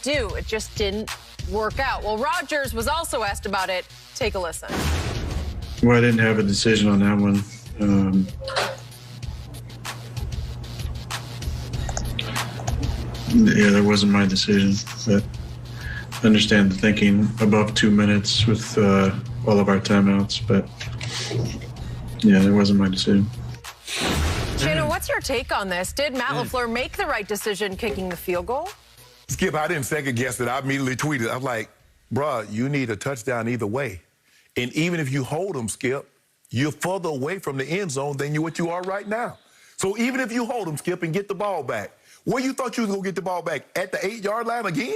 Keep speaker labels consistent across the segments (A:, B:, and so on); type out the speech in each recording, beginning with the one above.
A: It just didn't work out. Well, Rodgers was also asked about it. Take a listen.
B: Well, I didn't have a decision on that one. Yeah, that wasn't my decision, but I understand the thinking above 2 minutes with all of our timeouts, but yeah, that wasn't my decision.
A: Shannon, what's your take on this? Did Matt Lafeur make the right decision kicking the field goal?
C: Skip, I didn't second guess it. I immediately tweeted. I'm like, bruh, you need a touchdown either way. And even if you hold them, Skip, you're further away from the end zone than what you are right now. So even if you hold them, Skip, and get the ball back, where you thought you was going to get the ball back? At the 8-yard line again?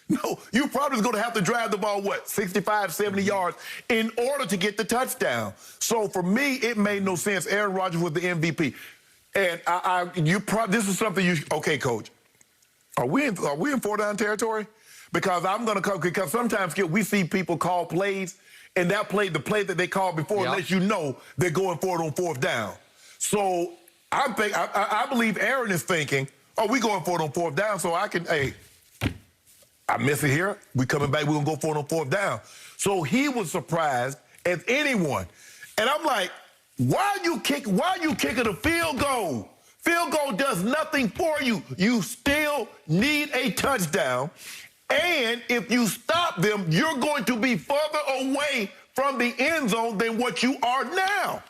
C: No, you probably was going to have to drive the ball, 65, 70 yards in order to get the touchdown. So for me, it made no sense. Aaron Rodgers was the MVP. And this is something you, okay, Coach, are we in 4-down territory? Because I'm going to come, because sometimes, Skip, we see people call plays, and that play, the play that they called before, lets you know they're going for it on 4th down. So I believe Aaron is thinking, oh, we going for it on 4th down, so I can, hey, I miss it here. We coming back, we're going to go for it on 4th down. So he was surprised as anyone. And I'm like, why are you kicking a field goal? Field goal does nothing for you. You still need a touchdown. And if you stop them, you're going to be further away from the end zone than what you are now.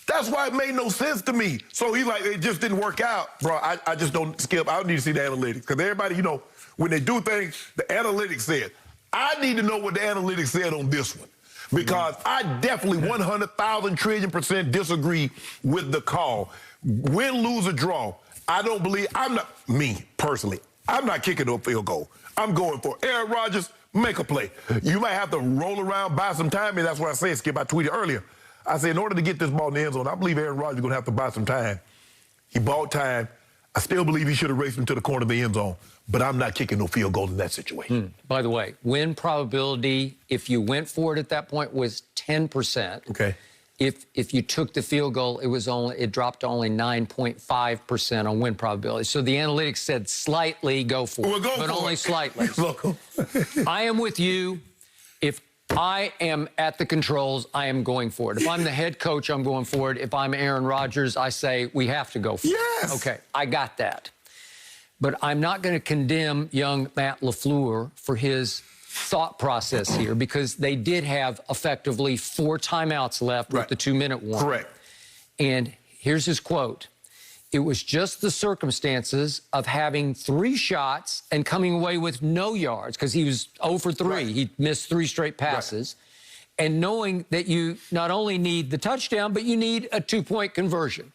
C: That's why it made no sense to me. So he's like, it just didn't work out. Bro, I just don't, Skip, I don't need to see the analytics. Because everybody, you know, when they do things, the analytics said. I need to know what the analytics said on this one. Because I definitely 100,000 trillion% disagree with the call. Win, lose, or draw. I don't believe, me personally, I'm not kicking no field goal. I'm going for Aaron Rodgers, make a play. You might have to roll around, buy some time, and that's what I said, Skip. I tweeted earlier. I said, in order to get this ball in the end zone, I believe Aaron Rodgers is going to have to buy some time. He bought time. I still believe he should have raced him to the corner of the end zone, but I'm not kicking no field goal in that situation.
D: By the way, win probability, if you went for it at that point, was 10%.
C: Okay.
D: If you took the field goal, it dropped to only 9.5% on win probability. So the analytics said slightly go for it, but only slightly. I am with you. If I am at the controls, I am going for it. If I'm the head coach, I'm going for it. If I'm Aaron Rodgers, I say we have to go for it. Okay, I got that. But I'm not going to condemn young Matt Lafeur for his thought process here, because they did have effectively 4 timeouts left with the 2-minute warning.
C: Correct.
D: And here's his quote. It was just the circumstances of having 3 shots and coming away with no yards, because he was 0 for 3. He missed 3 straight passes. And knowing that you not only need the touchdown, but you need a 2-point conversion.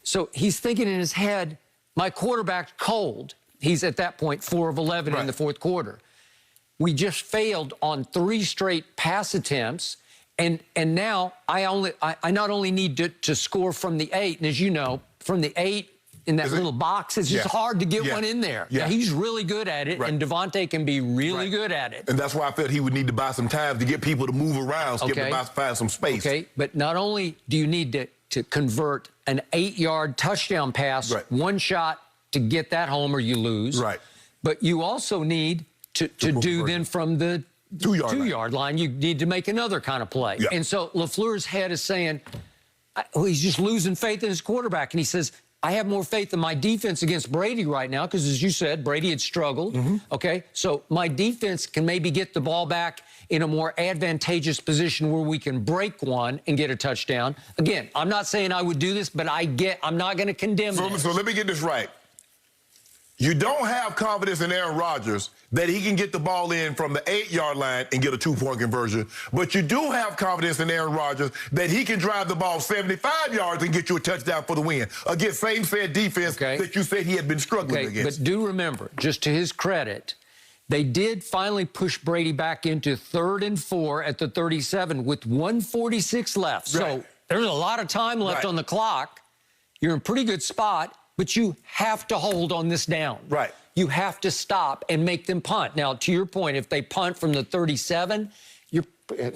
D: So he's thinking in his head, my quarterback's cold. He's at that point 4 of 11 in the 4th quarter. We just failed on 3 straight pass attempts, and now I not only need to score from the 8, and as you know, from the 8 in that little box, it's just hard to get one in there. Now, he's really good at it, and Devontae can be really good at it.
C: And that's why I felt he would need to buy some time to get people to move around, Skip, to find some space.
D: Okay, but not only do you need to convert an 8-yard touchdown pass, 1 shot to get that home or you lose, but you also need to do then from the 2-yard line, you need to make another kind of play. And so Lafleur's head is saying, he's just losing faith in his quarterback. And he says, I have more faith in my defense against Brady right now, because as you said, Brady had struggled. Okay, so my defense can maybe get the ball back in a more advantageous position where we can break one and get a touchdown. Again, I'm not saying I would do this, but I'm not going to condemn this.
C: So let me get this right. You don't have confidence in Aaron Rodgers that he can get the ball in from the 8-yard line and get a 2-point conversion, but you do have confidence in Aaron Rodgers that he can drive the ball 75 yards and get you a touchdown for the win against same said defense that you said he had been struggling against.
D: But do remember, just to his credit, they did finally push Brady back into 3rd and 4 at the 37 with 1:46 left. So there's a lot of time left on the clock. You're in a pretty good spot. But you have to hold on this down. You have to stop and make them punt. Now, to your point, if they punt from the 37,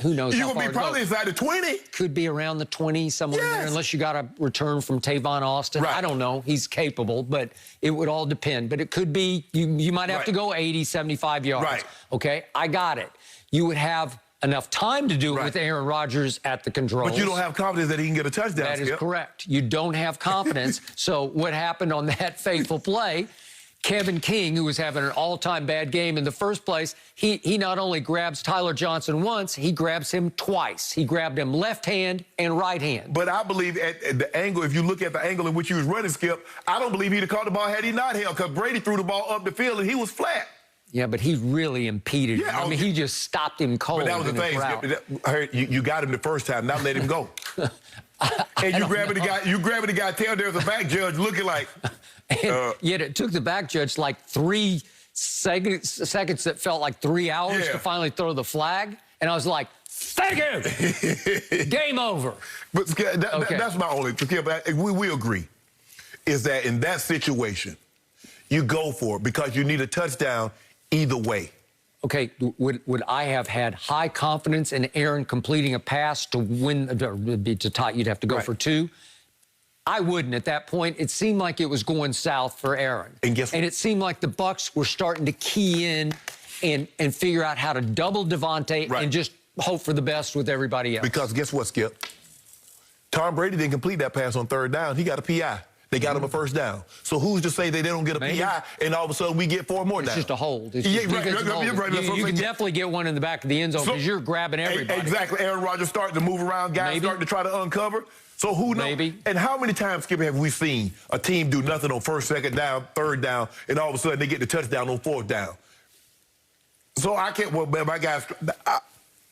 D: who knows
C: You're
D: how
C: going to
D: far
C: be probably inside the 20.
D: Could be around the 20, somewhere in there,
C: Yes.
D: unless you got a return from Tavon Austin.
C: Right.
D: I don't know. He's capable, but it would all depend. But it could be, you might have to go 80, 75 yards.
C: Right.
D: Okay, I got it. You would have enough time to do it
C: Right.
D: with Aaron Rodgers at the controls.
C: But you don't have confidence that he can get a touchdown,
D: That is
C: Skip.
D: correct. You don't have confidence. So what happened on that fateful play, Kevin King, who was having an all-time bad game in the first place, he not only grabs Tyler Johnson once, he grabs him twice. He grabbed him left hand and right hand.
C: But I believe at the angle, if you look at the angle in which he was running, Skip, I don't believe he'd have caught the ball had he not held, because Brady threw the ball up the field and he was flat.
D: Yeah, but he really impeded him.
C: Yeah,
D: I mean, he just stopped him cold.
C: But that was the
D: in his
C: thing,
D: route.
C: Skip. You got him the first time, now let him go. And you grabbing the guy, tell there's a back judge looking like.
D: Yet it took the back judge like 3 seconds that felt like 3 hours
C: Yeah.
D: to finally throw the flag. And I was like, thank you. Game over.
C: But Skip,
D: Okay.
C: that's my only. Skip, we agree, is that in that situation, you go for it because you need a touchdown either way.
D: Okay, would I have had high confidence in Aaron completing a pass to win, to tie? You'd have to go
C: Right.
D: for 2. I wouldn't at that point. It seemed like it was going south for Aaron.
C: And guess what?
D: And it seemed like the Bucs were starting to key in and figure out how to double Devontae
C: Right.
D: and just hope for the best with everybody else.
C: Because guess what, Skip? Tom Brady didn't complete that pass on 3rd down. He got a PI. They got him a first down. So who's to say that they don't get a
D: Maybe.
C: PI and all of a sudden we get 4 more
D: It's
C: downs?
D: just a hold. It's
C: Yeah,
D: just
C: right,
D: defensive
C: right,
D: holding.
C: right, that's what
D: You
C: I'm
D: can
C: saying.
D: definitely get one in the back of the end zone because you're grabbing everybody.
C: Exactly. Aaron Rodgers starting to move around, guys
D: Maybe.
C: starting to try to uncover. So who knows?
D: Maybe.
C: And how many times, Skip, have we seen a team do nothing on 1st, 2nd down, 3rd down, and all of a sudden they get the touchdown on 4th down? So I can't, well, man, my guys,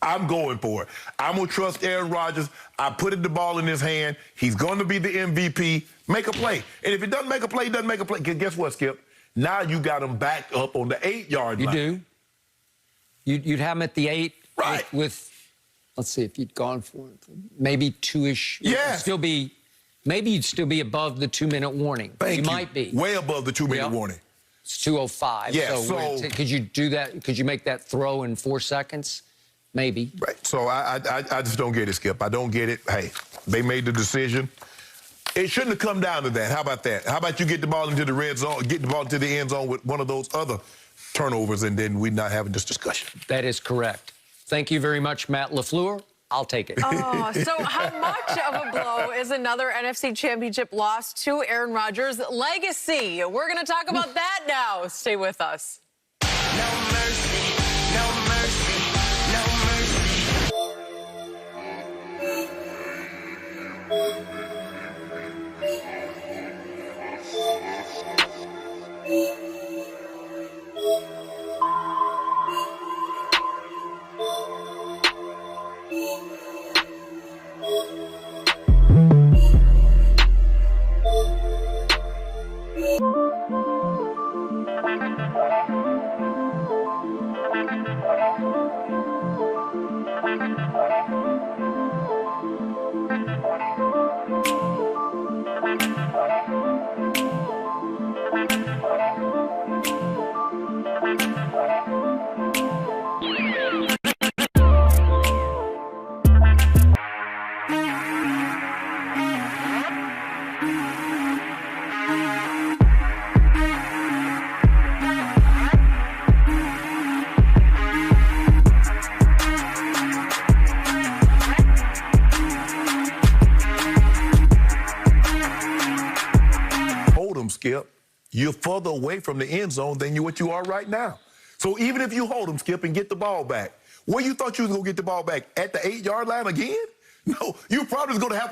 C: I'm going for it. I'm going to trust Aaron Rodgers. I put the ball in his hand. He's going to be the MVP. Make a play. And if it doesn't make a play, he doesn't make a play. Guess what, Skip? Now you got him back up on the 8-yard line.
D: You do. You'd have him at the 8
C: Right.
D: with let's see, if you'd gone for it, maybe 2-ish.
C: Yes.
D: Maybe you'd still be above the 2-minute warning.
C: Thank you.
D: Might be.
C: Way above the 2-minute
D: Yep.
C: warning.
D: It's 2:05.
C: Yeah,
D: so could you do that? Could you make that throw in 4 seconds? Maybe.
C: Right. So I just don't get it, Skip. I don't get it. Hey, they made the decision. It shouldn't have come down to that. How about that? How about you get the ball into the red zone, get the ball into the end zone with one of those other turnovers, and then we're not having this discussion.
D: That is correct. Thank you very much, Matt Lafeur. I'll take it.
A: Oh, so how much of a blow is another NFC Championship loss to Aaron Rodgers' legacy? We're going to talk about that now. Stay with us.
E: No mercy, no mercy, no
C: Skip, you're further away from the end zone than what you are right now. So even if you hold them, Skip, and get the ball back, where you thought you was going to get the ball back? At the 8-yard line again? No, you probably was going to have to